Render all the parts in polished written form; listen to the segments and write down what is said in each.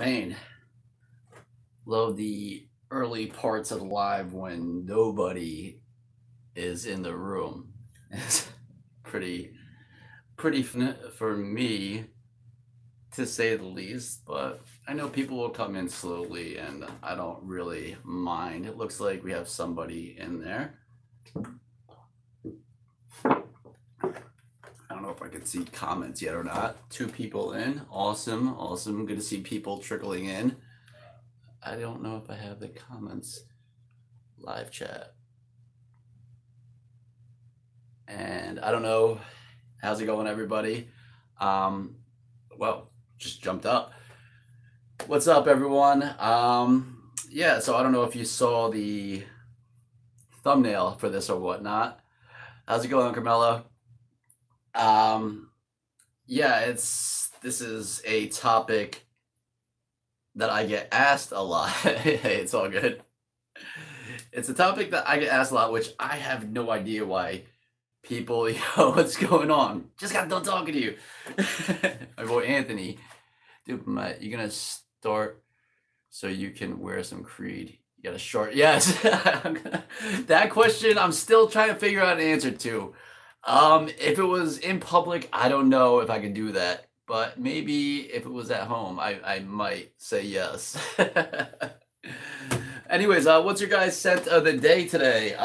Man, love the early parts of the live when nobody is in the room. It's pretty pretty fun for me to say the least, but I know people will come in slowly and I don't really mind. It looks like we have somebody in there. I don't know if I can see comments yet or not. Two people in. Awesome. Awesome. Good to see people trickling in. I don't know if I have the comments live chat. And I don't know. How's it going, everybody? Well, just jumped up. What's up, everyone? Yeah, so I don't know if you saw the thumbnail for this or whatnot. How's it going, Carmelo? Yeah, this is a topic that I get asked a lot. Hey, it's all good. It's a topic that I get asked a lot, which I have no idea why people, what's going on? Just got done talking to you. My boy Anthony. Dude, you're gonna start so you can wear some Creed. You got a short. Yes. That question I'm still trying to figure out an answer to. If it was in public, I don't know if I could do that. But maybe if it was at home, I might say yes. Anyways, what's your guys' scent of the day today?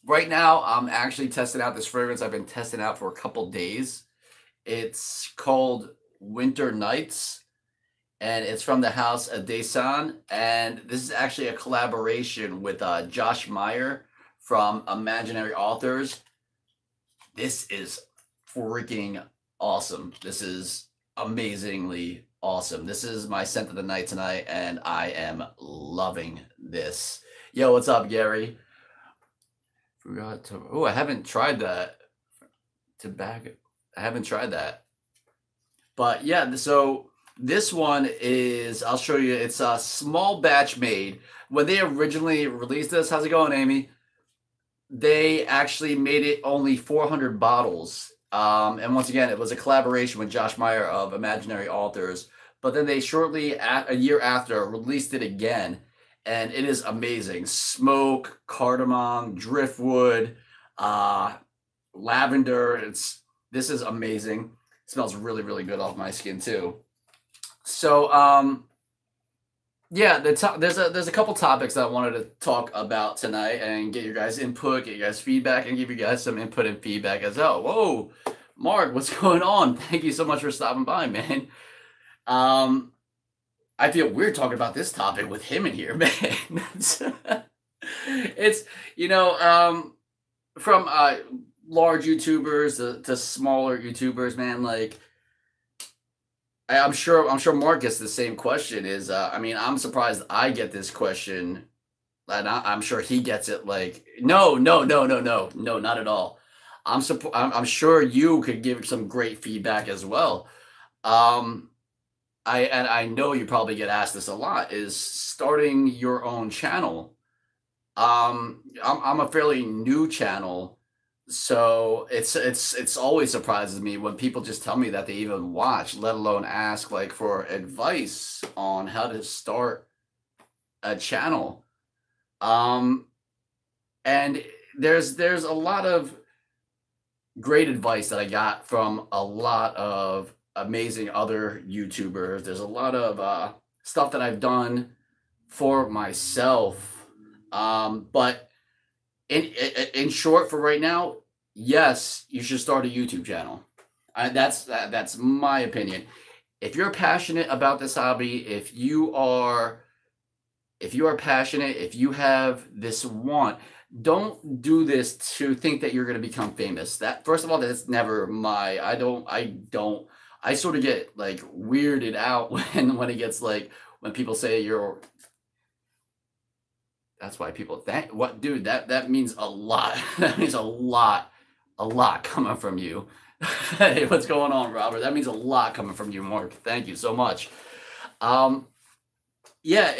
Right now, I'm actually testing out this fragrance I've been testing out for a couple days. It's called Winter Nights, and it's from the house of Desan. And this is actually a collaboration with Josh Meyer from Imaginary Authors. This is freaking awesome. This is amazingly awesome. This is my scent of the night tonight, and I am loving this. Yo, what's up, Gary? Forgot to. Oh, I haven't tried that. I haven't tried that. But yeah, so this one is. I'll show you. It's a small batch made. When they originally released this, how's it going, Amy? They actually made it only 400 bottles. And once again, it was a collaboration with Josh Meyer of Imaginary Authors. But then they shortly, a year after, released it again. And it is amazing. Smoke, cardamom, driftwood, lavender. This is amazing. It smells really, really good off my skin too. So, yeah, there's a couple topics that I wanted to talk about tonight and get your guys' input, get your guys' feedback, and give you guys some input and feedback as well. Whoa, Mark, what's going on? Thank you so much for stopping by, man. I feel weird talking about this topic with him in here, man. It's from large YouTubers to smaller YouTubers, man. Like, I'm sure Mark gets the same question. I'm surprised I get this question, and I'm sure he gets it. Like, no, not at all. I'm sure you could give some great feedback as well. I know you probably get asked this a lot. Is starting your own channel. I'm a fairly new channel. So it's always surprises me when people just tell me that they even watch, let alone ask like for advice on how to start a channel. And there's a lot of great advice that I got from a lot of amazing other YouTubers. There's a lot of stuff that I've done for myself. But in short, for right now, yes, you should start a YouTube channel. That's my opinion. If you're passionate about this hobby, if you are passionate, if you have this want, don't do this to think that you're going to become famous. That, first of all, that's never my. I sort of get like weirded out when it gets like when people say you're. That's why people think, what, dude, that means a lot. That means a lot coming from you. Hey, what's going on, Robert? That means a lot coming from you, Mark. Thank you so much. Yeah,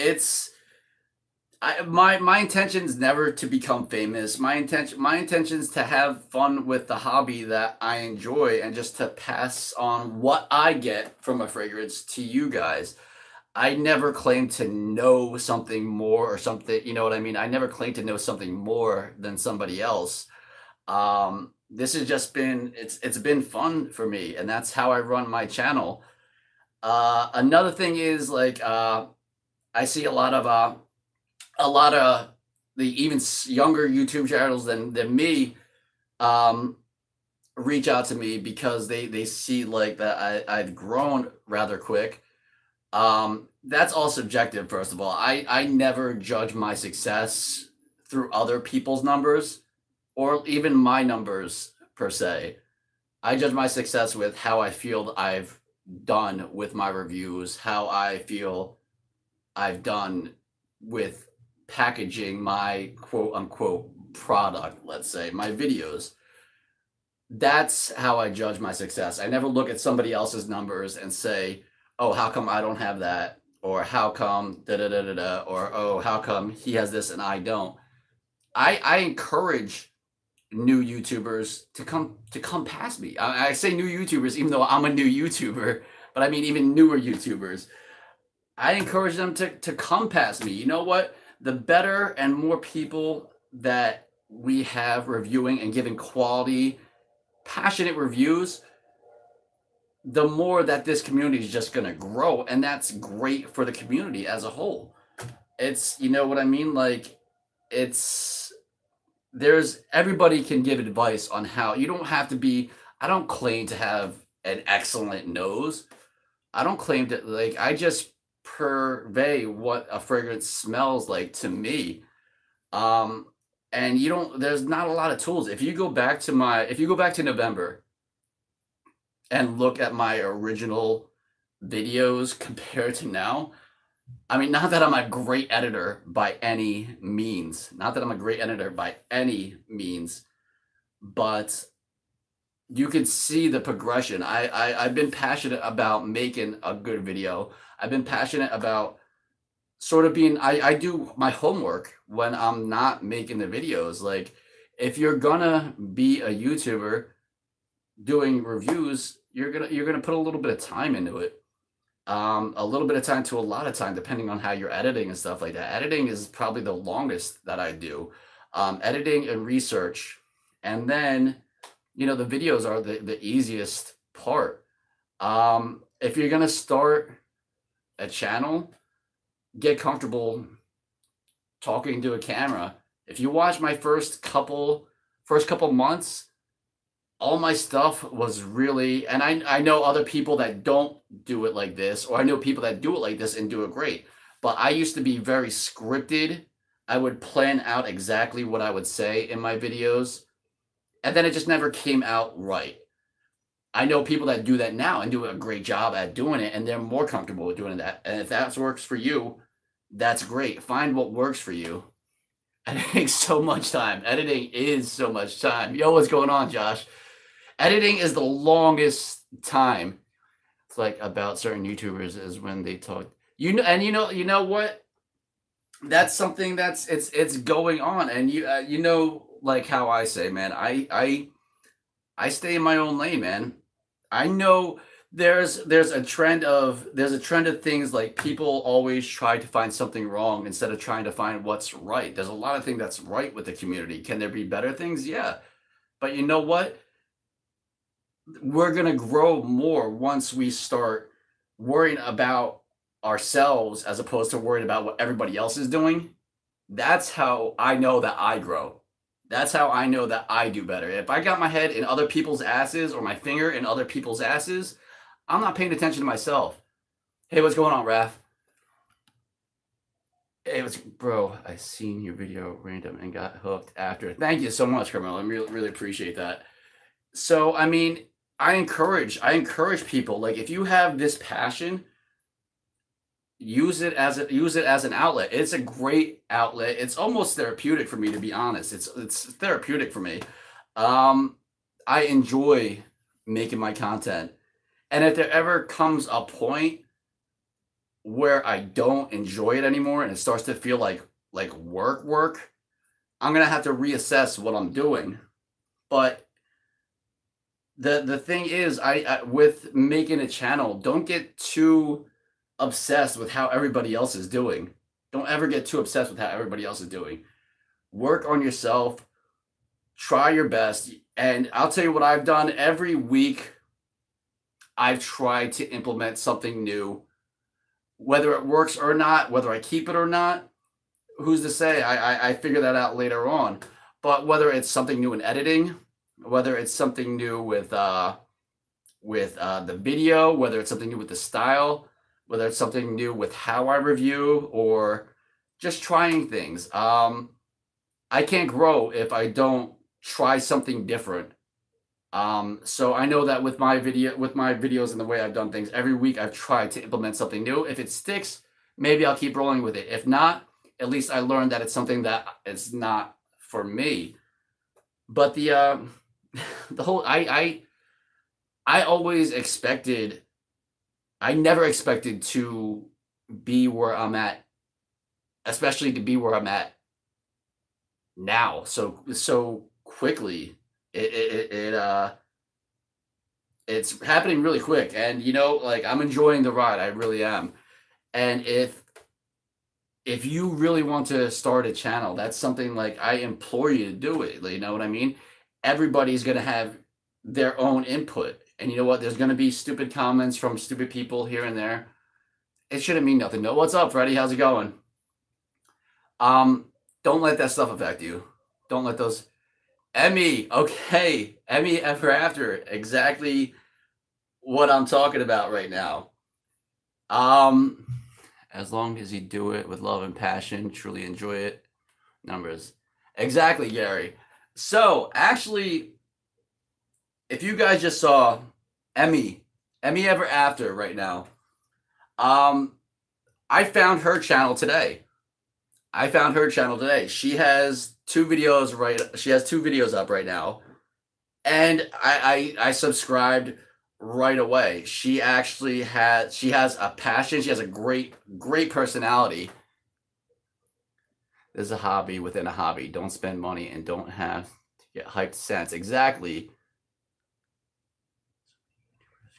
my intention is never to become famous. My intention is to have fun with the hobby that I enjoy and just to pass on what I get from a fragrance to you guys. I never claim to know something more or something, you know what I mean? I never claim to know something more than somebody else. This has just been it's been fun for me, and that's how I run my channel. Another thing is like I see a lot of the even younger YouTube channels than me um reach out to me because they see like that I've grown rather quick. That's all subjective, first of all. I never judge my success through other people's numbers or even my numbers per se. I judge my success with how I feel I've done with my reviews, how I feel I've done with packaging my quote unquote product, let's say, my videos. That's how I judge my success. I never look at somebody else's numbers and say, "Oh, how come I don't have that?" Or "How come da da da da da?" Or "Oh, how come he has this and I don't?" I encourage new YouTubers to come past me. I say new YouTubers, even though I'm a new YouTuber, but I mean even newer YouTubers. I encourage them to come past me. You know what? The better and more people that we have reviewing and giving quality, passionate reviews, the more that this community is just going to grow, and that's great for the community as a whole. It's, you know what I mean? Like, it's there's everybody can give advice on how you don't have to be. I don't claim to have an excellent nose. I don't claim to, like, I just purvey what a fragrance smells like to me. Um, and you don't, there's not a lot of tools. If you go back to November and look at my original videos compared to now, I mean, not that I'm a great editor by any means, not that I'm a great editor by any means, but you can see the progression. I've been passionate about making a good video. I've been passionate about sort of being, I do my homework when I'm not making the videos. Like, if you're gonna be a YouTuber doing reviews, you're gonna put a little bit of time into it. A little bit of time to a lot of time, depending on how you're editing and stuff like that. Editing is probably the longest that I do. Editing and research, and then the videos are the easiest part. If you're gonna start a channel, get comfortable talking to a camera. If you watch my first couple months, all my stuff was really, and I know other people that don't do it like this, or I know people that do it like this and do it great. But I used to be very scripted. I would plan out exactly what I would say in my videos, and then it just never came out right. I know people that do that now and do a great job at doing it, and they're more comfortable with doing that. And if that works for you, that's great. Find what works for you. And it takes so much time. Editing is so much time. Yo, what's going on, Josh? Editing is the longest time. It's like about certain YouTubers is when they talk. And you know what? That's something it's going on. And like how I say, man, I stay in my own lane, man. I know there's a trend of things like people always try to find something wrong instead of trying to find what's right. There's a lot of things that's right with the community. Can there be better things? Yeah. But you know what? We're going to grow more once we start worrying about ourselves as opposed to worrying about what everybody else is doing. That's how I know that I grow. That's how I know that I do better. If I got my head in other people's asses or my finger in other people's asses, I'm not paying attention to myself. Hey, what's going on, Raph? Hey, bro, I seen your video random and got hooked after. Thank you so much, Carmelo. I really appreciate that. So, I mean, I encourage people, like, if you have this passion, use it as an outlet. It's a great outlet. It's almost therapeutic for me, to be honest. It's therapeutic for me. I enjoy making my content. And if there ever comes a point where I don't enjoy it anymore and it starts to feel like work, I'm going to have to reassess what I'm doing. But the thing is, I with making a channel, don't get too obsessed with how everybody else is doing. Don't ever get too obsessed with how everybody else is doing. Work on yourself, try your best. And I'll tell you what I've done every week. I've tried to implement something new, whether it works or not, whether I keep it or not. Who's to say? I figure that out later on. But whether it's something new in editing, whether it's something new with the video, whether it's something new with the style, whether it's something new with how I review, or just trying things. I can't grow if I don't try something different. So I know that with my videos and the way I've done things, every week I've tried to implement something new. If it sticks, maybe I'll keep rolling with it. If not, at least I learned that it's something that is not for me. But the whole I always expected, I never expected to be where I'm at, especially to be where I'm at now so quickly. It's happening really quick, and like, I'm enjoying the ride. I really am. And if you really want to start a channel, that's something, like, I implore you to do it. You know what I mean? Everybody's going to have their own input, and you know what? There's going to be stupid comments from stupid people here and there. It shouldn't mean nothing. No, what's up, Freddie? How's it going? Don't let that stuff affect you. Don't let those. Emmy, okay. Emmy ever after. Exactly what I'm talking about right now. As long as you do it with love and passion, truly enjoy it. Numbers. Exactly, Gary. So, actually, if you guys just saw Emmy ever after right now, I found her channel today. She has two videos up right now, and I subscribed right away. She has a passion. She has a great personality. There's a hobby within a hobby. Don't spend money and don't have to get hyped cents. Exactly.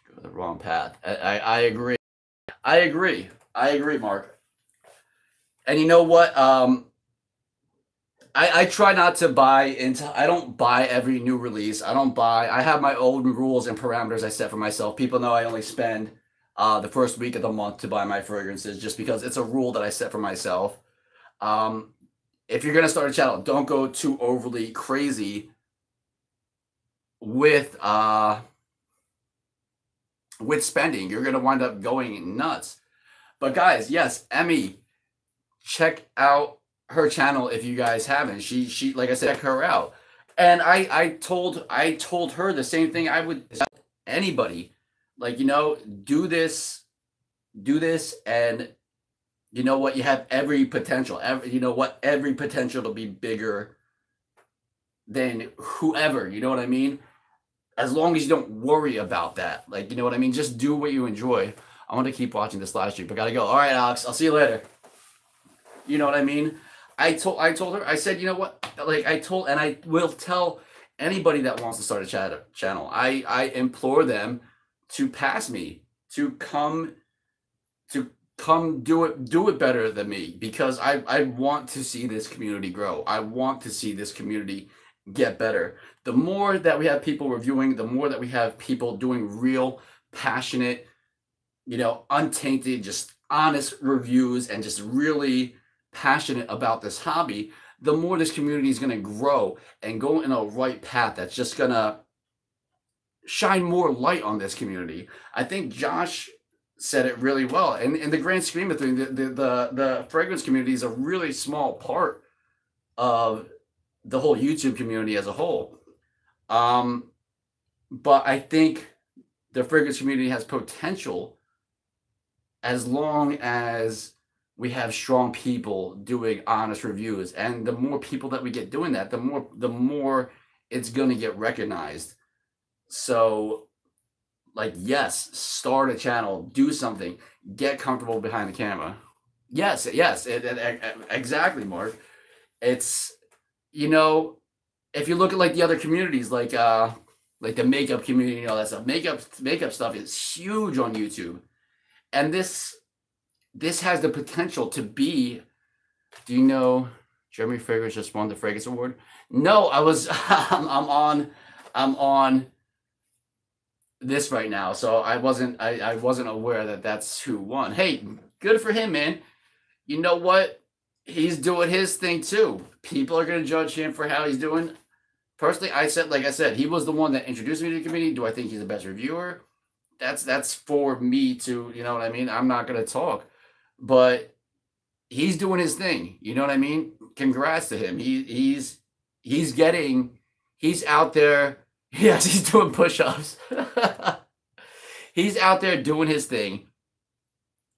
Go the wrong path. I agree. I agree, Mark. And you know what? I try not to buy into. I don't buy every new release. I have my own rules and parameters I set for myself. People know I only spend the first week of the month to buy my fragrances, just because it's a rule that I set for myself. If you're gonna start a channel, don't go too overly crazy with spending. You're gonna wind up going nuts. But guys, yes, Emmy, check out her channel if you guys haven't. She like I said, check her out. And I told her the same thing I would tell anybody. Like, do this, and you know what? You have every potential. Every potential to be bigger than whoever. You know what I mean? As long as you don't worry about that. Like, you know what I mean? Just do what you enjoy. I want to keep watching this live stream, but gotta go. All right, Alex, I'll see you later. You know what I mean? I told her, I said, you know what? Like, and I will tell anybody that wants to start a channel. I implore them to pass me, to come do it better than me, because I want to see this community grow. I want to see this community get better. The more that we have people reviewing, the more that we have people doing real, passionate, untainted, just honest reviews, and just really passionate about this hobby, the more this community is going to grow and go in a right path that's just going to shine more light on this community. I think Josh said it really well. And in the grand scheme of things, the fragrance community is a really small part of the whole YouTube community as a whole. But I think the fragrance community has potential as long as we have strong people doing honest reviews. And the more people that we get doing that, the more it's going to get recognized. So, like, yes, start a channel, do something, get comfortable behind the camera. Yes, exactly, Mark. It's, if you look at like the other communities, like the makeup community and all that stuff, makeup stuff is huge on YouTube. And this this has the potential to be. Do you know Jeremy Fragrance just won the Fragrance Award? No, I was. I'm on this right now, so I wasn't aware that that's who won. Hey, good for him, man. You know what? He's doing his thing too. People are gonna judge him for how he's doing. Personally, like I said, he was the one that introduced me to the community. Do I think he's the best reviewer? That's for me to, you know what I mean? I'm not gonna talk, but he's doing his thing. You know what I mean? Congrats to him. He's out there. Yes, he's doing push-ups. He's out there doing his thing,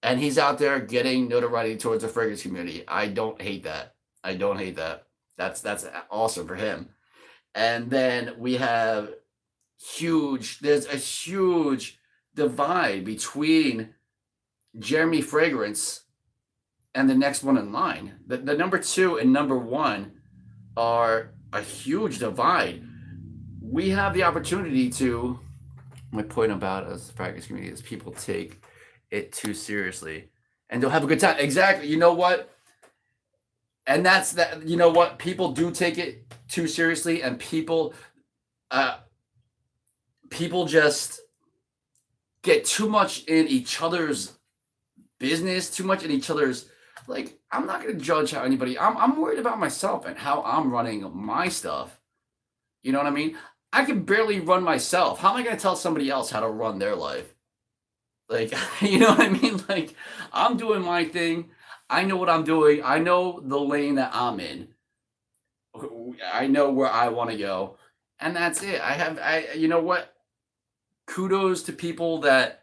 and he's out there getting notoriety towards the fragrance community. I don't hate that. I don't hate that. That's awesome for him. And then we have there's a huge divide between Jeremy Fragrance and the next one in line. The number 2 and number 1 are a huge divide. We have the opportunity to, my point about us, the fragrance community, is people take it too seriously and they'll have a good time. Exactly. You know what? And that's that. You know what? People do take it too seriously, and people just get too much in each other's business, too much in each other's. Like, I'm not going to judge how anybody. I'm worried about myself and how I'm running my stuff. You know what I mean? I can barely run myself. How am I going to tell somebody else how to run their life? Like, you know what I mean? Like, I'm doing my thing. I know what I'm doing. I know the lane that I'm in. I know where I want to go. And that's it. You know what? Kudos to people that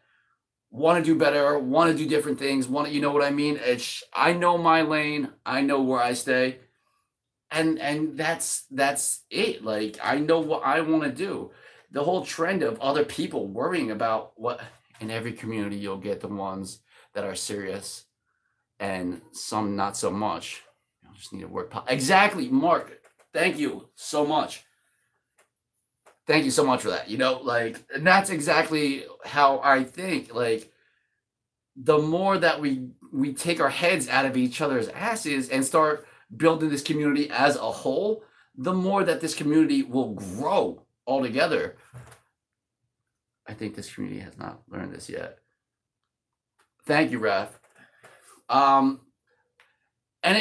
want to do better, want to do different things, you know what I mean? I know my lane. I know where I stay. And that's it. Like, I know what I want to do. The whole trend of other people worrying about what, in every community, you'll get the ones that are serious and some not so much. You just need to work. Exactly, Mark. Thank you so much. Thank you so much for that. You know, like, and that's exactly how I think. Like, the more that we take our heads out of each other's asses and start building this community as a whole, the more that this community will grow altogether. I think this community has not learned this yet. Thank you, Raph. And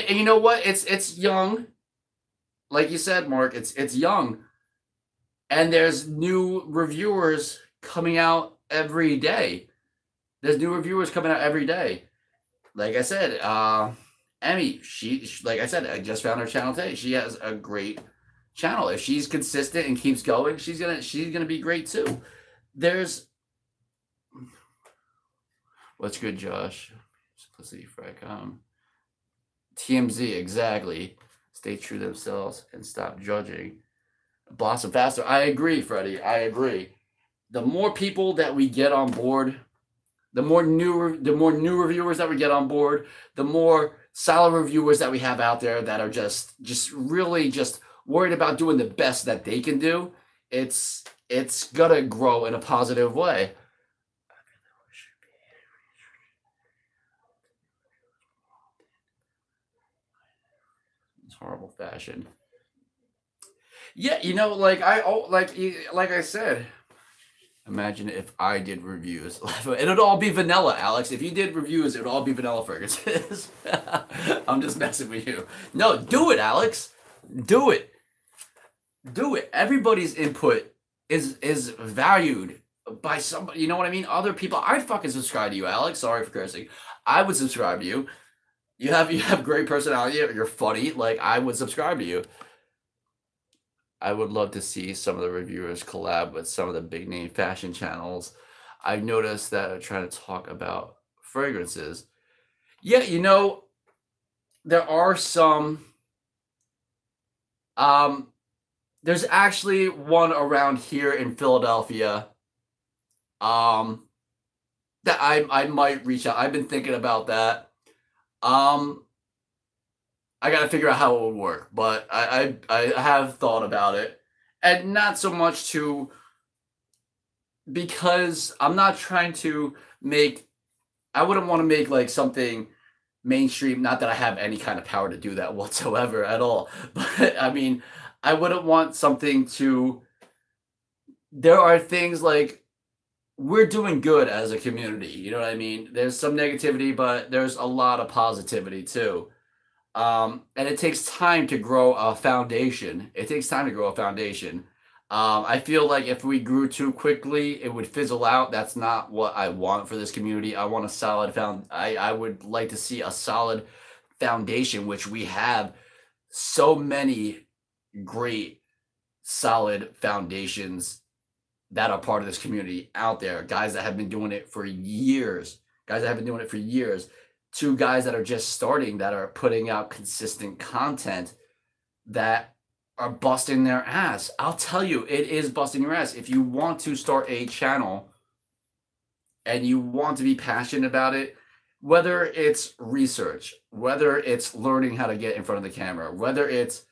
you know what? It's young. Like you said, Mark, it's young. And there's new reviewers coming out every day. Like I said, Emmy, she like I said, I just found her channel today. She has a great channel. If she's consistent and keeps going, she's gonna be great too. What's good, Josh? Simplicity Frack. TMZ, exactly. Stay true to themselves and stop judging. Blossom faster. I agree, Freddie. I agree. The more people that we get on board, the more new reviewers that we get on board, the more solid reviewers that we have out there that are just really just worried about doing the best that they can do. It's gonna grow in a positive way. It's horrible fashion. Yeah, you know, like I said, imagine if I did reviews. It'd all be vanilla, Alex. If you did reviews, it would all be vanilla fragrances. I'm just messing with you. No, do it, Alex. Do it. Do it. Everybody's input is valued by somebody. You know what I mean? Other people. I'd fucking subscribe to you, Alex. Sorry for cursing. I would subscribe to you. You have great personality. You're funny. Like, I would subscribe to you. I would love to see some of the reviewers collab with some of the big name fashion channels. I've noticed that are trying to talk about fragrances. Yeah, you know, there are some. There's actually one around here in Philadelphia. That I might reach out. I've been thinking about that. I got to figure out how it would work, but I have thought about it, and not so much because I'm not trying to make I wouldn't want to make like something mainstream. Not that I have any kind of power to do that whatsoever at all. But I mean, I wouldn't want something to. There are things like we're doing good as a community. You know what I mean? There's some negativity, but there's a lot of positivity too. And it takes time to grow a foundation. It takes time to grow a foundation. I feel like if we grew too quickly, it would fizzle out. That's not what I want for this community. I want a solid I would like to see a solid foundation, which we have so many great, solid foundations that are part of this community out there. Guys that have been doing it for years. Guys that have been doing it for years. To guys that are just starting, that are putting out consistent content that are busting their ass. I'll tell you, it is busting your ass. If you want to start a channel and you want to be passionate about it, whether it's research, whether it's learning how to get in front of the camera, whether it's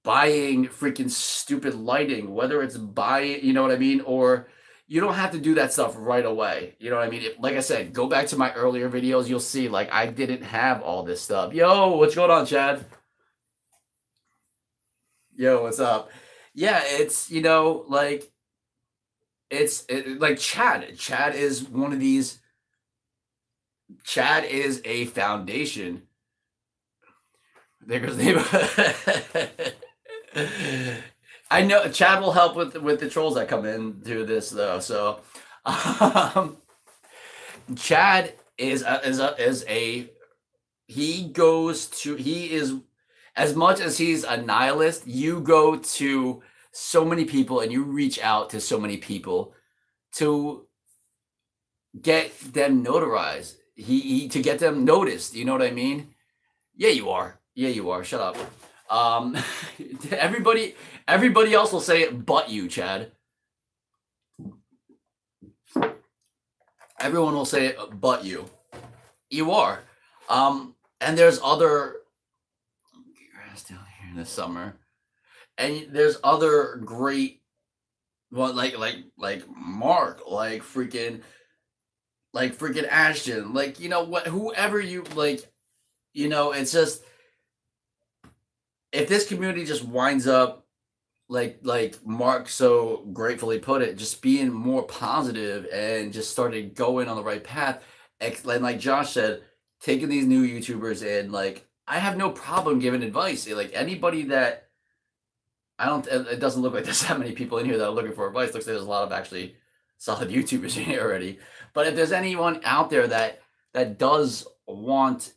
buying freaking stupid lighting, whether it's buying, you know what I mean? Or you don't have to do that stuff right away. You know what I mean? Like I said, go back to my earlier videos. You'll see, like, I didn't have all this stuff. Yo, what's going on, Chad? Yo, what's up? Yeah, it's, you know, like, like Chad. Chad is one of these. Chad is a foundation. There goes the I know Chad will help with the trolls that come in through this though. So, Chad is he is as much as he's a nihilist. You go to so many people and you reach out to so many people to get them notarized. To get them noticed. You know what I mean? Yeah, you are. Yeah, you are. Shut up. Everybody else will say it but you, Chad. Everyone will say it but you. You are. And there's other grass down here in the summer. And there's other great, well, like Mark, like freaking Ashton, like, you know what, whoever you like, you know, it's just, if this community just winds up like Mark so gratefully put it, just being more positive and just started going on the right path, and like Josh said, taking these new YouTubers in, like, I have no problem giving advice. Like, anybody that it doesn't look like there's that many people in here that are looking for advice. Looks like there's a lot of actually solid YouTubers in here already. But if there's anyone out there that does want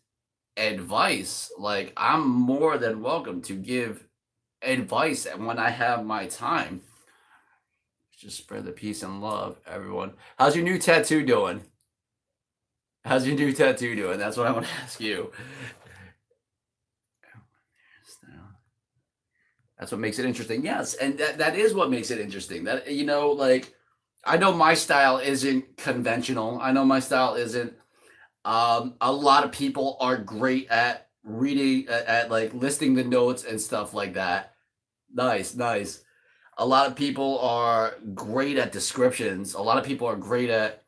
advice, like, I'm more than welcome to give advice when I have my time. Just spread the peace and love, everyone. How's your new tattoo doing? How's your new tattoo doing? That's what I want to ask you. That's what makes it interesting. Yes, and that is what makes it interesting. That, you know, like, I know my style isn't conventional. I know my style isn't. A lot of people are great at reading, at like listing the notes and stuff like that. Nice. A lot of people are great at descriptions. A lot of people are great at.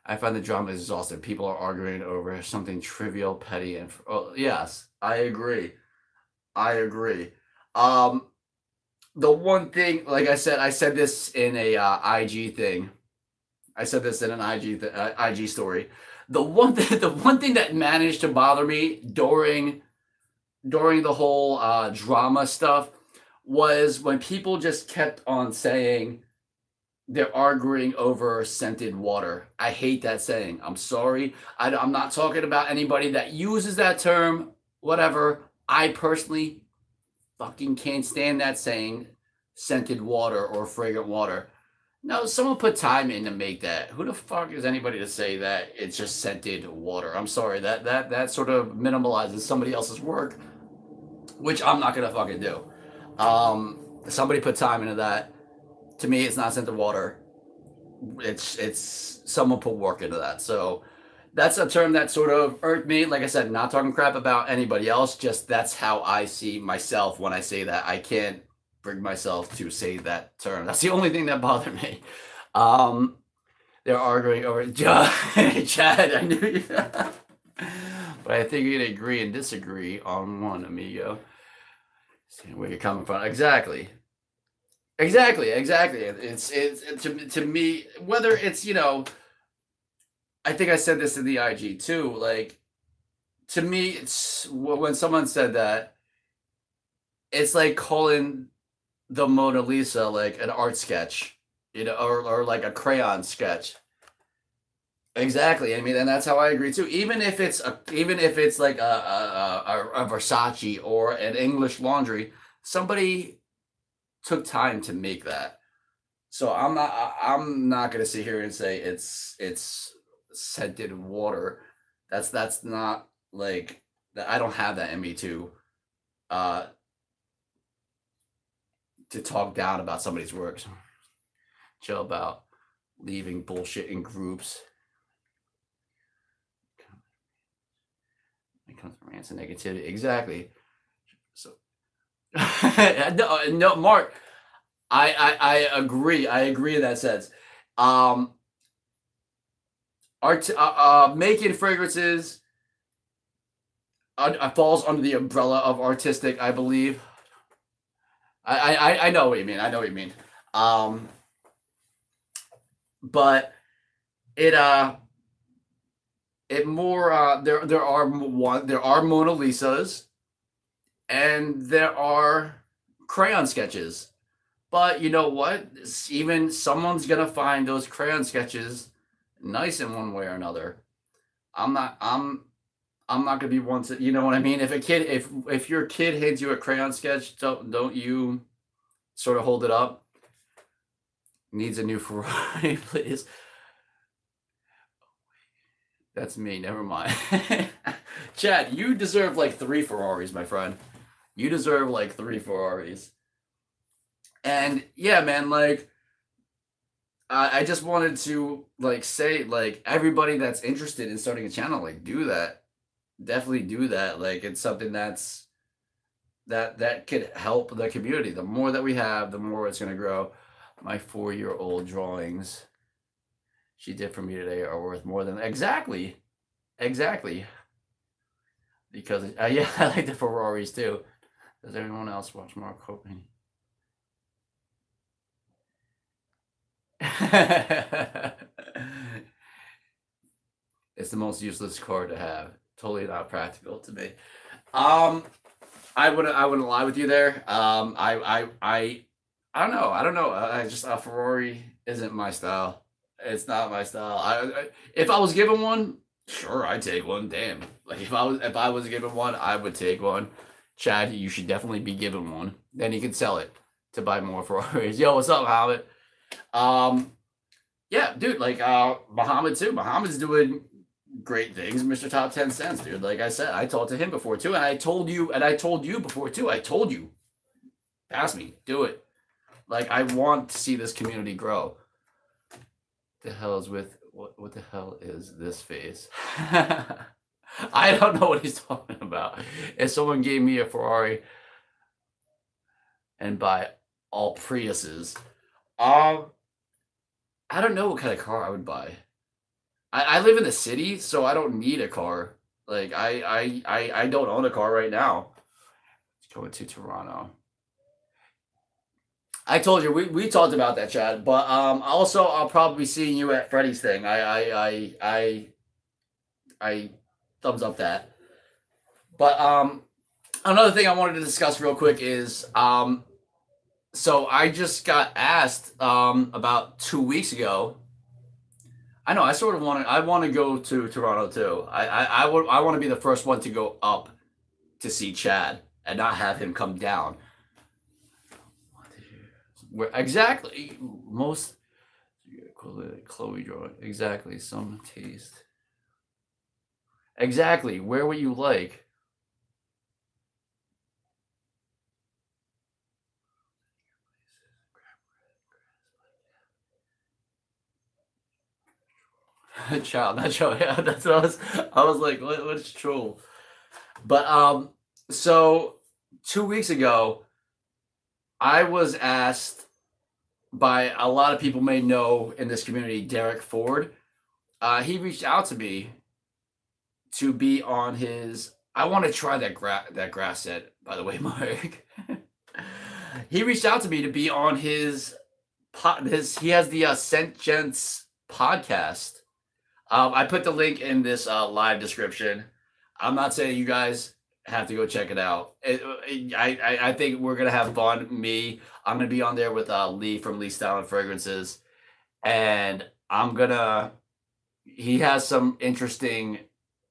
I find the drama is exhausting. People are arguing over something trivial, petty, and yes, I agree. The one thing, like I said this in a IG thing. I said this in an IG story. The one thing that managed to bother me during the whole drama stuff was when people just kept on saying they're arguing over scented water. I hate that saying. I'm sorry. I'm not talking about anybody that uses that term. Whatever. I personally fucking can't stand that saying, scented water or fragrant water. No, someone put time in to make that. Who the fuck is anybody to say that it's just scented water? I'm sorry, that sort of minimalizes somebody else's work, which I'm not gonna fucking do. Somebody put time into that. To me, it's not scented water. It's someone put work into that. So that's a term that sort of irked me. Like I said, not talking crap about anybody else. Just that's how I see myself when I say that. I can't bring myself to say that term. That's the only thing that bothered me. They're arguing over Chad. I knew you. But I think you're gonna agree and disagree on one, amigo. See where you're coming from. Exactly. Exactly. It's to me, whether it's, I think I said this in the IG too. Like, to me, it's when someone said that, it's like calling the Mona Lisa like an art sketch, or like a crayon sketch. Exactly. I mean, and that's how I agree too. Even if it's like a Versace or an English Laundry, somebody took time to make that. So I'm not gonna sit here and say it's scented water. That's not like that. I don't have that in me uh to talk down about somebody's works. Chill about leaving bullshit in groups. It comes from rants and negativity. Exactly. So no, Mark, I agree. I agree in that sense. Making fragrances falls under the umbrella of artistic, I believe. I know what you mean. I know what you mean. But it more there are Mona Lisas and there are crayon sketches. But you know what? Even someone's gonna find those crayon sketches nice in one way or another. I'm not gonna be one to, you know what I mean? If your kid hands you a crayon sketch, don't you sort of hold it up? Needs a new Ferrari, please. That's me. Never mind. Chad, you deserve like 3 Ferraris, my friend. You deserve like 3 Ferraris. And yeah, man, like I just wanted to like say, like, everybody that's interested in starting a channel, like, do that. Definitely do that. Like, it's something that could help the community. The more that we have, the more it's gonna grow. My 4-year-old drawings she did for me today are worth more than exactly. Because yeah, I like the Ferraris too. Does anyone else watch Mark Hoping? It's the most useless car to have. Totally not practical to me. I wouldn't lie with you there. I don't know. I just a Ferrari isn't my style. It's not my style. If I was given one, sure, I'd take one. Damn. Like, if I was given one, I would take one. Chad, you should definitely be given one. Then you can sell it to buy more Ferraris. Yo, what's up, Mohammed? Yeah, dude, like Muhammad too. Muhammad's doing great things, Mr. Top 10 Cents, dude. Like I said, I talked to him before too, and I told you before too. I told you, pass me, do it. Like, I want to see this community grow. The hell is with what the hell is this face? I don't know what he's talking about. If someone gave me a Ferrari and buy all Priuses, I don't know what kind of car I would buy. I live in the city, so I don't need a car. Like, I don't own a car right now. Let's go to Toronto. I told you we talked about that, Chad. But also I'll probably be seeing you at Freddy's thing. I thumbs up that. But another thing I wanted to discuss real quick is so I just got asked about 2 weeks ago. I know I want to go to Toronto too. I want to be the first one to go up to see Chad and not have him come down. Where exactly most Chloe drawing exactly some taste exactly where would you like? Child, not child. Yeah, that's what I was like, what's troll? But so 2 weeks ago I was asked by a lot of people may know in this community, Derek Ford. He reached out to me to be on his. I want to try that grass set. By the way, Mike. He reached out to me to be on his. He has the Scent Gents podcast. I put the link in this live description. I'm not saying you guys have to go check it out. I think we're gonna have fun. I'm gonna be on there with Lee from Lee Style and Fragrances, and he has some interesting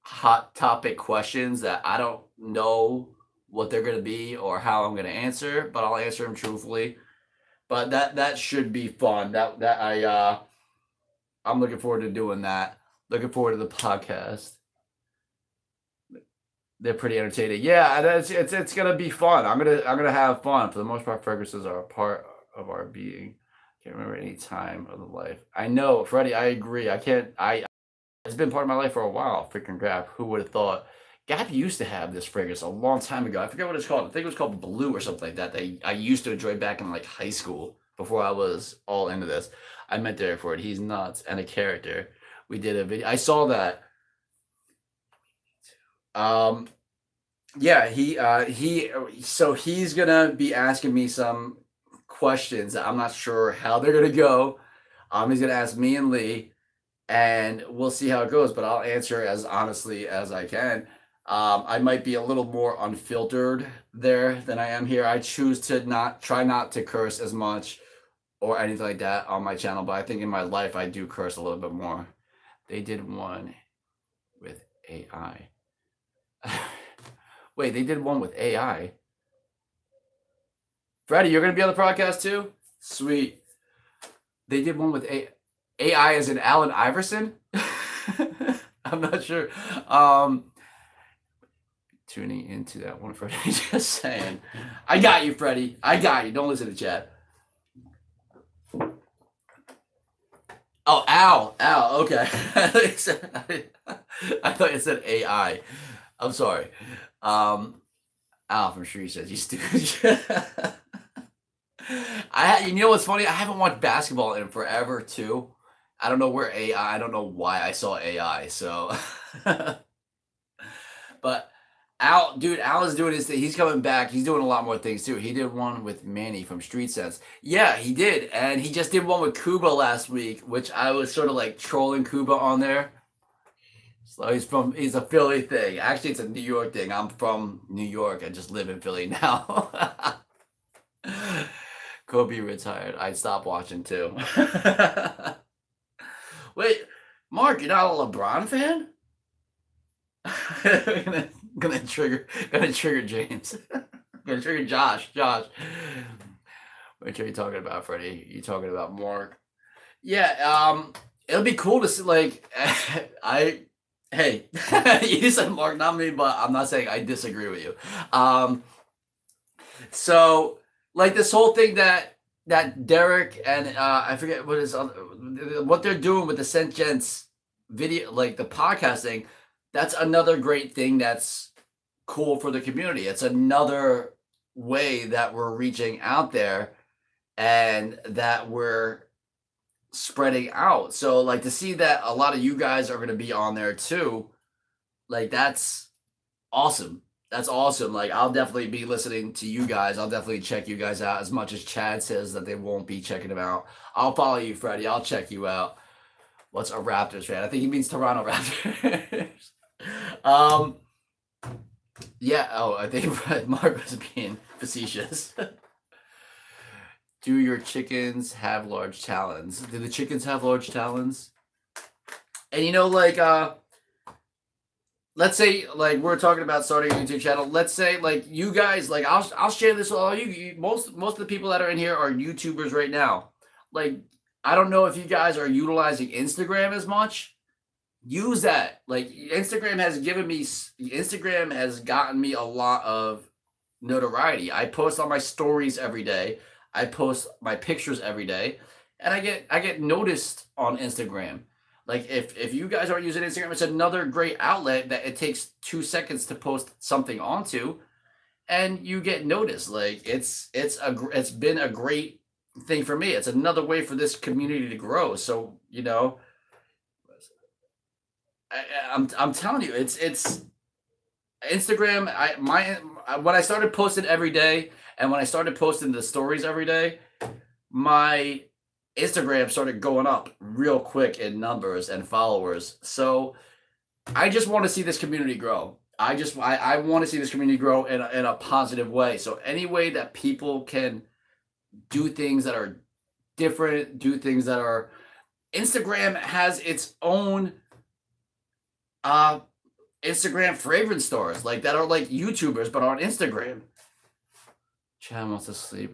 hot topic questions that I don't know what they're gonna be or how I'm gonna answer, but I'll answer them truthfully. But that should be fun. I'm looking forward to doing that. Looking forward to the podcast. They're pretty entertaining. Yeah, it's gonna be fun. I'm gonna have fun. For the most part, fragrances are a part of our being. Can't remember any time of the life. I know, Freddie. I agree. It's been part of my life for a while. Freaking Gap. Who would have thought? Gap used to have this fragrance a long time ago. I forget what it's called. I think it was called Blue or something like that. I used to enjoy back in like high school before I was all into this. I met Derek Ford. He's nuts and a character. We did a video. I saw that. Yeah, so he's gonna be asking me some questions that I'm not sure how they're gonna go. He's gonna ask me and Lee, and we'll see how it goes, but I'll answer as honestly as I can. I might be a little more unfiltered there than I am here. I choose to try not to curse as much or anything like that on my channel, but I think in my life I do curse a little bit more. They did one with AI. Wait, they did one with AI. Freddie, you're going to be on the podcast too? Sweet. They did one with AI as in Allen Iverson? I'm not sure. Tuning into that one, Freddie. Just saying. I got you, Freddie. I got you. Don't listen to chat. Oh, Al. Okay. I thought you said AI. I'm sorry. Al from Shree says you stupid. You know what's funny? I haven't watched basketball in forever too. I don't know where AI. I don't know why I saw AI. So, but Al is doing his thing. He's coming back. He's doing a lot more things too. He did one with Manny from Street Sense. Yeah, he did, and he just did one with Kuba last week, which I was sort of like trolling Kuba on there. So he's a Philly thing. Actually, it's a New York thing. I'm from New York. I just live in Philly now. Kobe retired. I stopped watching too. Wait, Mark, you're not a LeBron fan? gonna trigger James. Gonna trigger Josh. Which are you talking about, Freddie? You talking about Mark? Yeah, it'll be cool to see. Like, hey, you said Mark, not me, but I'm not saying I disagree with you. So like this whole thing that Derek and I forget what they're doing with the Scent Gents video, like the podcasting. That's another great thing that's cool for the community. It's another way that we're reaching out there and that we're spreading out. So like to see that a lot of you guys are going to be on there too, like that's awesome. That's awesome. Like I'll definitely be listening to you guys. I'll definitely check you guys out as much as Chad says that they won't be checking them out. I'll follow you, Freddie. I'll check you out. What's a Raptors fan? I think he means Toronto Raptors. Yeah. Oh, I think Mark was being facetious. Do your chickens have large talons? Do the chickens have large talons? And you know, like, let's say, like, we're talking about starting a YouTube channel. Let's say, like, you guys, like, I'll share this with all you. Most of the people that are in here are YouTubers right now. Like, I don't know if you guys are utilizing Instagram as much. Use that. Like, Instagram has gotten me a lot of notoriety. I post on my stories every day. I post my pictures every day, and I get noticed on Instagram. Like if you guys aren't using Instagram, it's another great outlet that it takes 2 seconds to post something onto, and you get noticed. Like it's been a great thing for me. It's another way for this community to grow. So, I'm telling you, it's Instagram. When I started posting every day, and when I started posting the stories every day, my Instagram started going up real quick in numbers and followers. So I just want to see this community grow. I want to see this community grow in a positive way. So any way that people can do things that are different, do things that are, Instagram has its own Instagram fragrance stores like that are like YouTubers but on Instagram. Chad wants to sleep.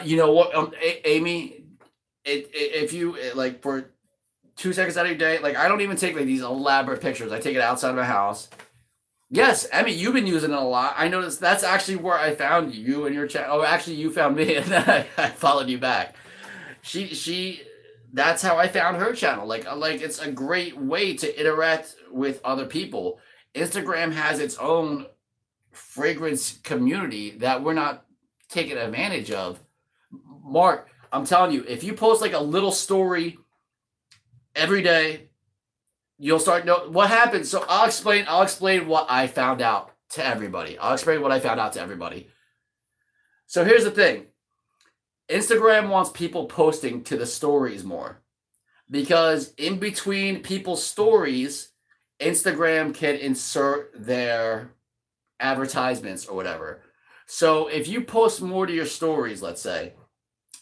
You know what, Amy? If you like for 2 seconds out of your day, like I don't even take like these elaborate pictures. I take it outside of my house. Yes, Emmy, you've been using it a lot. I noticed that's actually where I found you and your chat. Oh, actually, you found me, and then I followed you back. That's how I found her channel. Like it's a great way to interact with other people. Instagram has its own fragrance community that we're not taking advantage of. Mark, I'm telling you, if you post like a little story every day, you'll start know what happens. So I'll explain what I found out to everybody. So here's the thing. Instagram wants people posting to the stories more because in between people's stories, Instagram can insert their advertisements or whatever. So if you post more to your stories, let's say,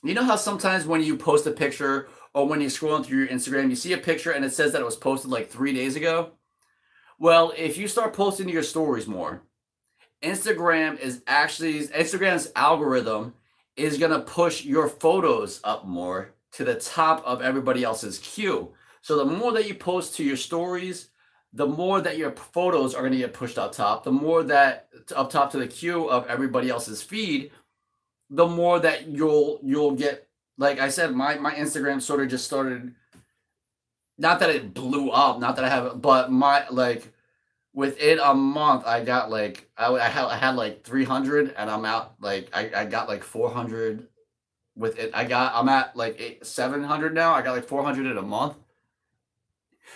you know how sometimes when you post a picture or when you're scrolling through your Instagram, you see a picture and it says that it was posted like 3 days ago? Well, if you start posting to your stories more, Instagram's algorithm is going to push your photos up more to the top of everybody else's queue. So the more that you post to your stories, the more that your photos are going to get pushed up top, the more that up top to the queue of everybody else's feed, the more that you'll get. Like I said, my Instagram sort of just started, not that it blew up, not that I have, but within a month, I got like, I had like 300 and I'm out, like, I got like 400 with it. I'm at like 700 now. I got like 400 in a month.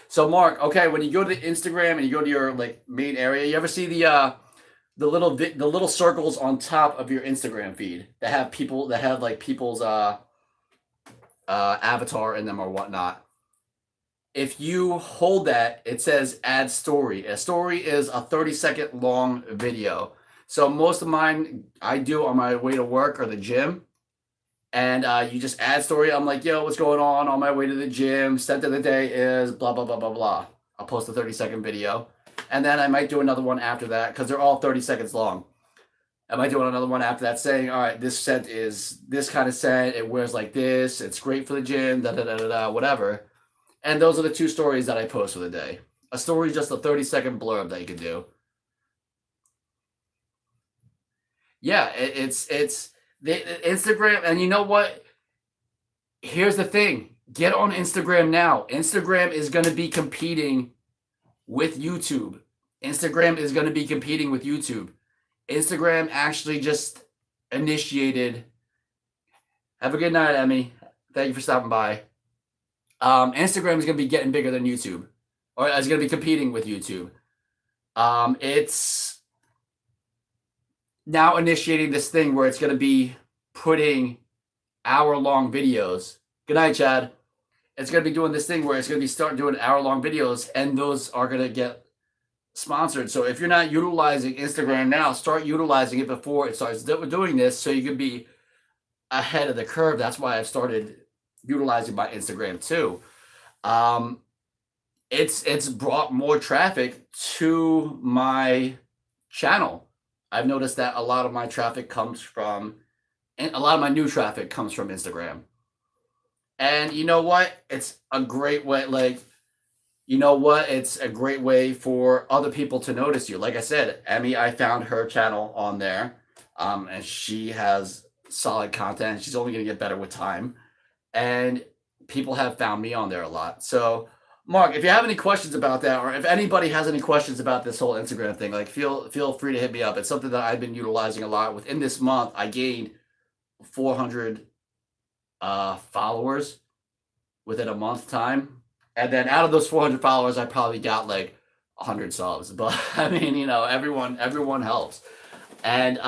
So Mark, okay, when you go to Instagram and you go to your like main area, you ever see the little circles on top of your Instagram feed that have people's avatar in them or whatnot? If you hold that, it says add story. A story is a 30-second long video. So most of mine I do on my way to work or the gym. And you just add story. I'm like, yo, what's going on my way to the gym? Scent of the day is blah, blah, blah, blah, blah. I'll post a 30-second video. And then I might do another one after that because they're all 30 seconds long. I might do another one after that saying, all right, this scent is this kind of scent. It wears like this. It's great for the gym, da-da-da-da-da, whatever. And those are the 2 stories that I post for the day. A story is just a 30-second blurb that you can do. Yeah, it's the Instagram. And you know what? Here's the thing. Get on Instagram now. Instagram is going to be competing with YouTube. Instagram actually just initiated. Have a good night, Emmy. Thank you for stopping by. Instagram is going to be getting bigger than YouTube, or is going to be competing with YouTube. It's now initiating this thing where it's going to be putting hour-long videos. Good night, Chad. It's going to be doing this thing where it's going to be starting doing hour-long videos, and those are going to get sponsored. So if you're not utilizing Instagram now, start utilizing it before it starts doing this so you can be ahead of the curve. That's why I've started utilizing my Instagram too. It's brought more traffic to my channel. I've noticed that a lot of my new traffic comes from Instagram. And you know what? It's a great way, it's a great way for other people to notice you. Like I said, Emmy, I found her channel on there. And she has solid content. She's only going to get better with time. And people have found me on there a lot. So, Mark, if you have any questions about that, or if anybody has any questions about this whole Instagram thing, like feel free to hit me up. It's something that I've been utilizing a lot. Within this month, I gained 400 followers within a month time. And then out of those 400 followers, I probably got like 100 subs. But I mean, you know, everyone helps. And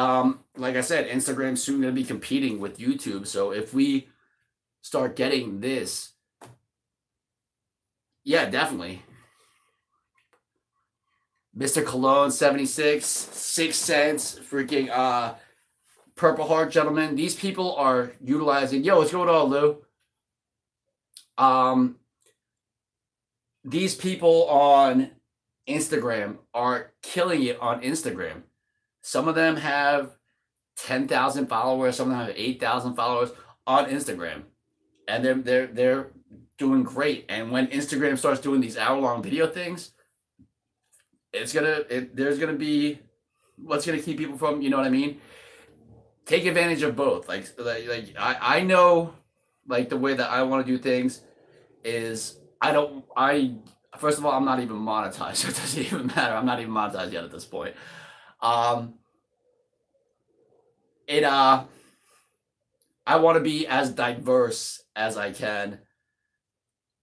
like I said, Instagram's soon going to be competing with YouTube. So if we start getting this, yeah, definitely. Mr. Cologne 76, 6 cents, freaking Purple Heart gentlemen. These people are utilizing. Yo, what's going on, Lou? These people on Instagram are killing it on Instagram. Some of them have 10,000 followers. Some of them have 8,000 followers on Instagram, and they're doing great. And when Instagram starts doing these hour-long video things, there's gonna be what's gonna keep people from, you know what I mean? Take advantage of both. Like I know, like, the way that I want to do things is first of all, I'm not even monetized, so it doesn't even matter. I'm not even monetized yet at this point. I want to be as diverse as I can,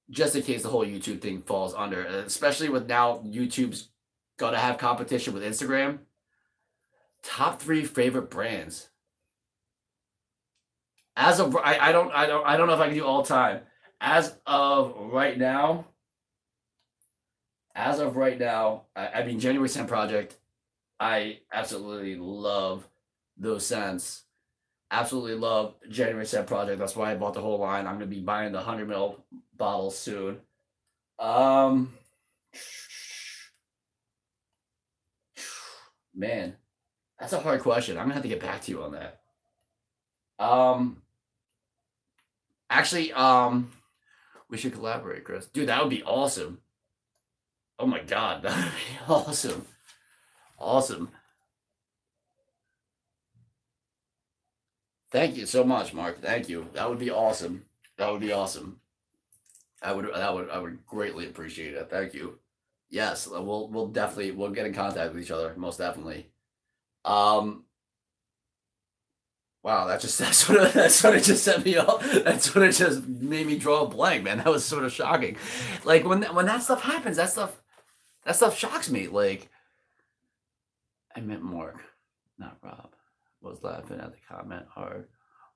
just in case the whole YouTube thing falls under, especially with now YouTube's gotta have competition with Instagram. Top 3 favorite brands. As of I don't know if I can do all time. As of right now, I mean, January Scent Project, I absolutely love those scents. Absolutely love January Scent Project. That's why I bought the whole line. I'm gonna be buying the 100 ml bottles soon. Man, that's a hard question. I'm gonna have to get back to you on that. Actually, we should collaborate, Chris. Dude, that would be awesome. Oh my God, that would be awesome. Awesome. Thank you so much, Mark. Thank you. That would be awesome. That would be awesome. I would greatly appreciate it. Thank you. Yes, we'll definitely get in contact with each other, most definitely. Wow, that's sort of just set me off. That sort of just made me draw a blank, man. That was sort of shocking. Like when that stuff happens, that stuff shocks me. Like, I meant Mark, not Rob. Was laughing at the comment hard.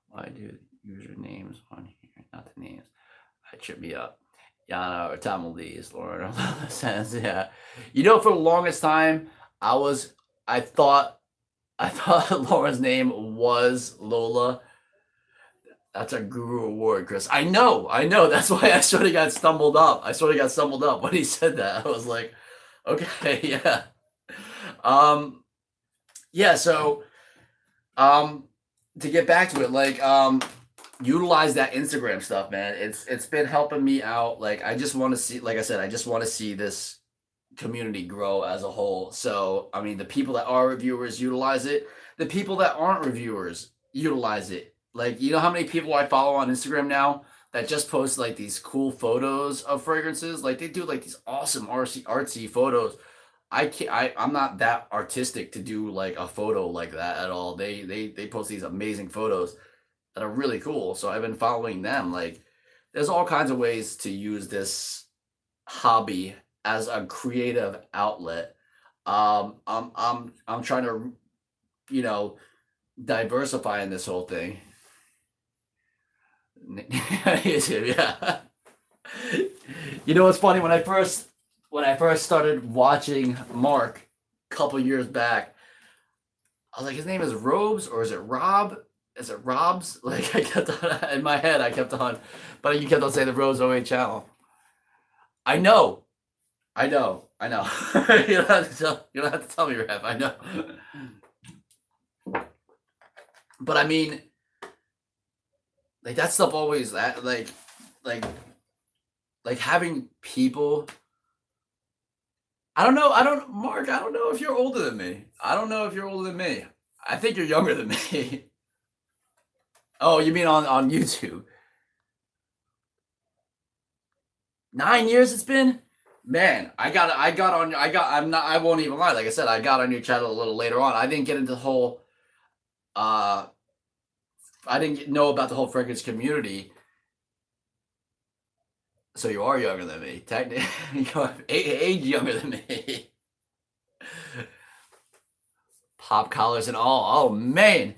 Why do usernames on here, not the names? I trip me up. Yana or Tom Lee's, Lauren sense. Yeah. You know, for the longest time, I thought Lauren's name was Lola. That's a guru award, Chris. I know. That's why I sort of got stumbled up. When he said that. I was like, okay, yeah. Yeah, so to get back to it, like, utilize that Instagram stuff, man. It's been helping me out. Like, I just want to see, like I said, I just want to see this community grow as a whole. So, I mean, the people that are reviewers utilize it. The people that aren't reviewers utilize it. Like, you know how many people I follow on Instagram now that just post like these cool photos of fragrances? Like, they do like these awesome artsy photos. I'm not that artistic to do like a photo like that at all. They post these amazing photos that are really cool. So I've been following them. Like, there's all kinds of ways to use this hobby as a creative outlet. I'm trying to, you know, diversify in this whole thing. Yeah. You know what's funny? When I first started watching Mark a couple years back, I was like, his name is Robes, or is it Rob? Is it Robs? Like, I kept on, in my head, but you kept on saying the Rose 08 channel. I know. You don't have to tell me, Rev. I know. But I mean, like, that stuff always, like having people. Mark, I don't know if you're older than me. I think you're younger than me. Oh, you mean on YouTube? 9 years it's been? Man, I won't even lie. Like I said, I got on your channel a little later on. I didn't get into the whole I didn't know about the whole fragrance community. So you are younger than me. Technically, you're age younger than me. Pop collars and all. Oh, man.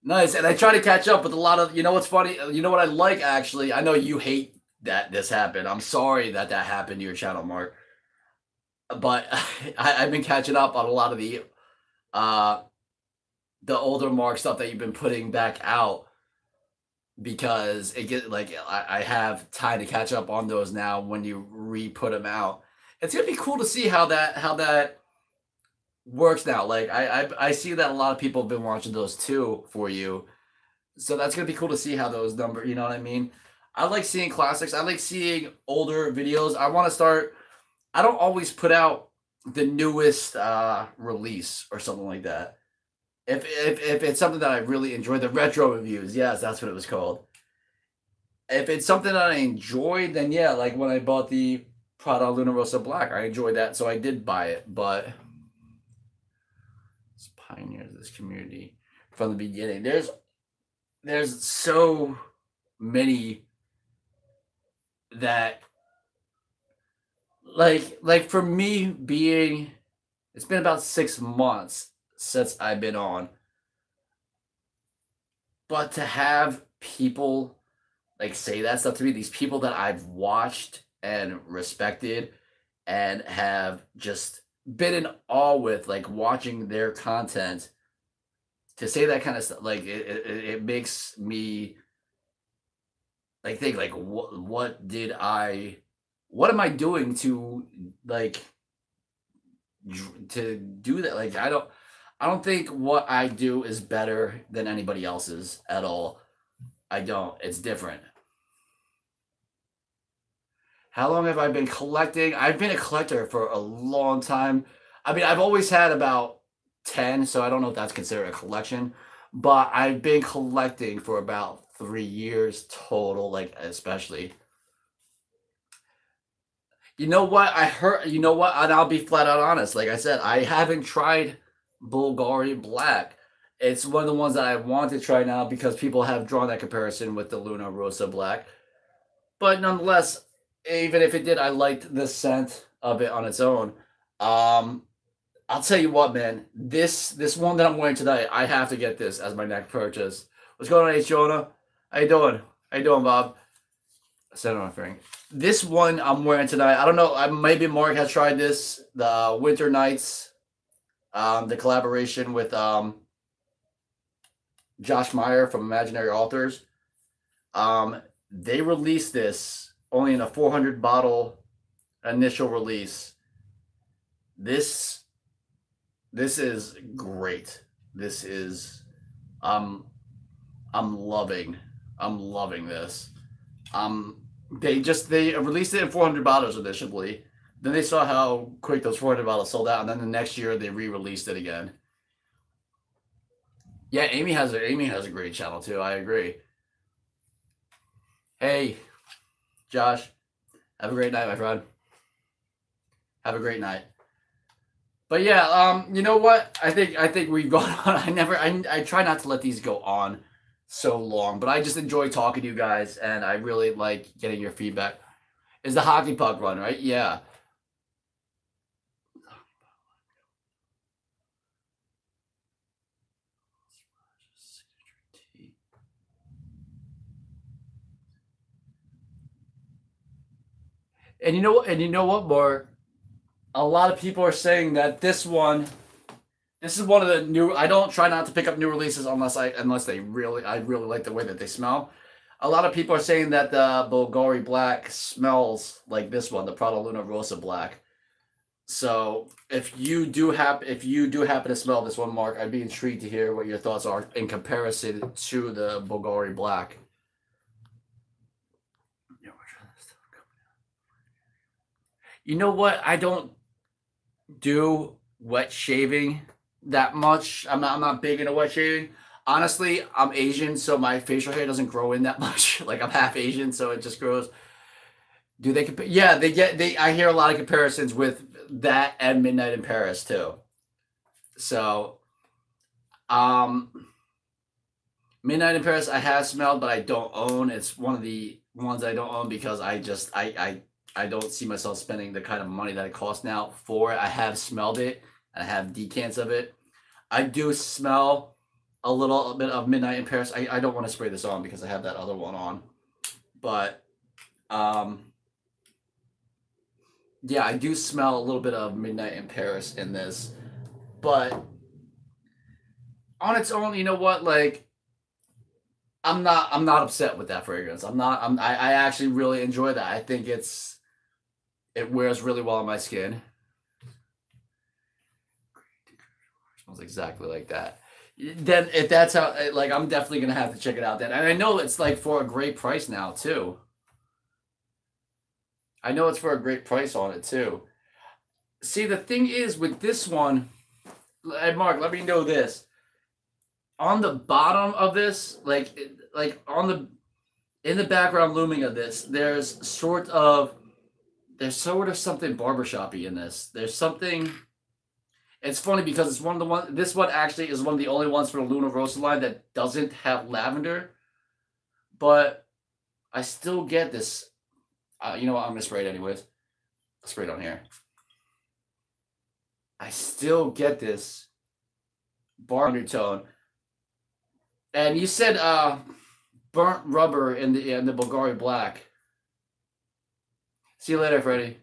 Nice. And I try to catch up with a lot of, you know what's funny? You know what I like, actually? I know you hate that this happened. I'm sorry that that happened to your channel, Mark. But I've been catching up on a lot of uh, the older Mark stuff that you've been putting back out because it get like I have time to catch up on those now when you re-put them out. It's gonna be cool to see how that works now. Like I see that a lot of people have been watching those too for you. So that's gonna be cool to see how those number, you know what I mean? I like seeing classics. I like seeing older videos. I want to start. I don't always put out the newest release or something like that. If it's something that I really enjoy, the retro reviews, yes, that's what it was called. If it's something that I enjoyed, then yeah, like when I bought the Prada Luna Rossa Black, I enjoyed that, so I did buy it. But it's pioneers of this community from the beginning. There's so many that like for me being, it's been about 6 months since I've been on, but to have people like say that stuff to me, these people that I've watched and respected and have just been in awe with, like watching their content, to say that kind of stuff, like it makes me like think like what am I doing to like to do that? Like I don't think what I do is better than anybody else's at all. I don't. It's different. How long have I been collecting? I've been a collector for a long time. I mean, I've always had about 10, so I don't know if that's considered a collection, but I've been collecting for about 3 years total, like especially. You know what? I heard, you know what? And I'll be flat out honest. Like I said, I haven't tried Bulgari Black. It's one of the ones that I want to try now because people have drawn that comparison with the Luna Rossa Black. But nonetheless, even if it did, I liked the scent of it on its own. I'll tell you what, man. This one that I'm wearing tonight, I have to get this as my next purchase. What's going on, H. Jonah? How you doing? How you doing, Bob? Set on Frank. This one I'm wearing tonight. I don't know. Maybe Mark has tried this. The Winter Nights, the collaboration with Josh Meyer from Imaginary Authors. They released this only in a 400 bottle initial release. This is great. This is I'm loving this. They released it in 400 bottles initially. Then they saw how quick those 400 bottles sold out, and then the next year they re-released it again. Yeah, Amy has a great channel too. I agree. Hey, Josh, have a great night, my friend. Have a great night. But yeah, you know what? I think we've gone on. I try not to let these go on so long, but I just enjoy talking to you guys, and I really like getting your feedback. Is the hockey puck run, right? Yeah. And you know what? And you know what, Mark? A lot of people are saying that this is one of the new. I don't try not to pick up new releases unless I really like the way that they smell. A lot of people are saying that the Bulgari Black smells like this one, the Prada Luna Rossa Black. So if you do happen to smell this one, Mark, I'd be intrigued to hear what your thoughts are in comparison to the Bulgari Black. You know what? I don't do wet shaving that much. I'm not big into wet shaving. Honestly, I'm Asian, so my facial hair doesn't grow in that much. Like I'm half Asian, so it just grows. Do they compare? Yeah, I hear a lot of comparisons with that and Midnight in Paris too. So, Midnight in Paris I have smelled, but I don't own. It's one of the ones I don't own because I don't see myself spending the kind of money that it costs now for it. I have smelled it, and I have decants of it. I do smell a little bit of Midnight in Paris. I don't want to spray this on because I have that other one on. But yeah, I do smell a little bit of Midnight in Paris in this. But on its own, you know what? Like, I'm not upset with that fragrance. I actually really enjoy that. I think it wears really well on my skin. It smells exactly like that. Then if that's how, like, I'm definitely gonna have to check it out then. And I know it's like for a great price now too. I know it's for a great price on it too. See, the thing is with this one, and Mark, let me know this. On the bottom of this, like in the background looming of this, there's sort of something barbershoppy in this. There's something. It's funny because it's one of the one. This one actually is one of the only ones for the Luna Rosa line that doesn't have lavender, but I still get this. You know what? I'm gonna spray it anyways. I'll spray it on here. I still get this bar undertone. And you said burnt rubber in the Bulgari Black. See you later, Freddie.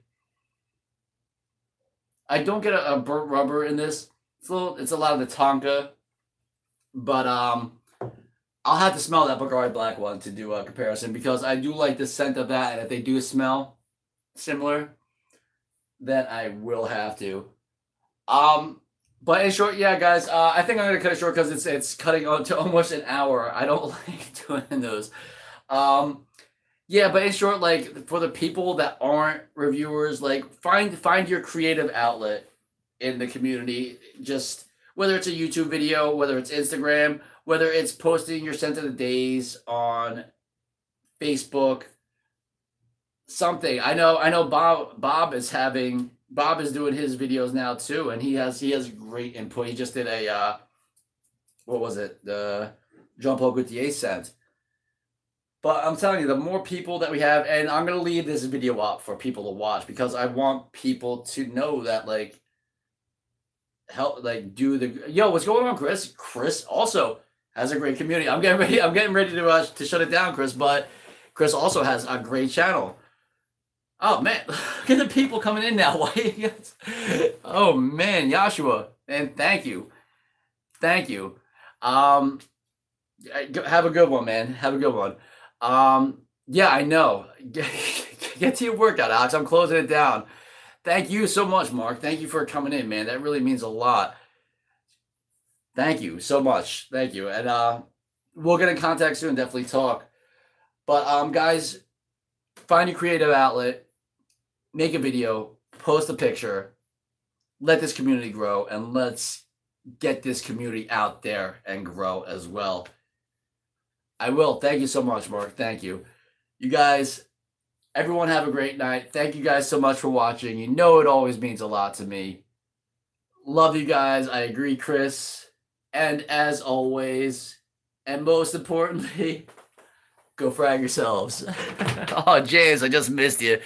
I don't get a burnt rubber in this. It's a lot of the Tonka, but I'll have to smell that Bulgari Black one to do a comparison because I do like the scent of that, and if they do smell similar, then I will have to. But in short, yeah, guys, I think I'm gonna cut it short because it's cutting on to almost an hour. I don't like doing those. Yeah, but in short, like for the people that aren't reviewers, like find your creative outlet in the community. Just whether it's a YouTube video, whether it's Instagram, whether it's posting your scent of the days on Facebook, something. I know Bob is doing his videos now too, and he has great input. He just did a what was it? The Jean-Paul Gaultier scent. But I'm telling you, the more people that we have, and I'm gonna leave this video up for people to watch because I want people to know that what's going on, Chris? Chris also has a great community. I'm getting ready to shut it down, Chris, but Chris also has a great channel. Oh man, look at the people coming in now. Why? Oh man, Joshua, and thank you. Have a good one, man. Have a good one. Yeah, I know. Get to your workout, Alex. I'm closing it down. Thank you so much, Mark. Thank you for coming in, man. That really means a lot. Thank you so much. Thank you. And we'll get in contact soon, definitely talk. But guys, find your creative outlet, make a video, post a picture, let this community grow, and let's get this community out there and grow as well. I will. Thank you so much, Mark. Thank you. You guys, everyone have a great night. Thank you guys so much for watching. You know it always means a lot to me. Love you guys. I agree, Chris. And as always, and most importantly, go frag yourselves. Oh, James, I just missed you.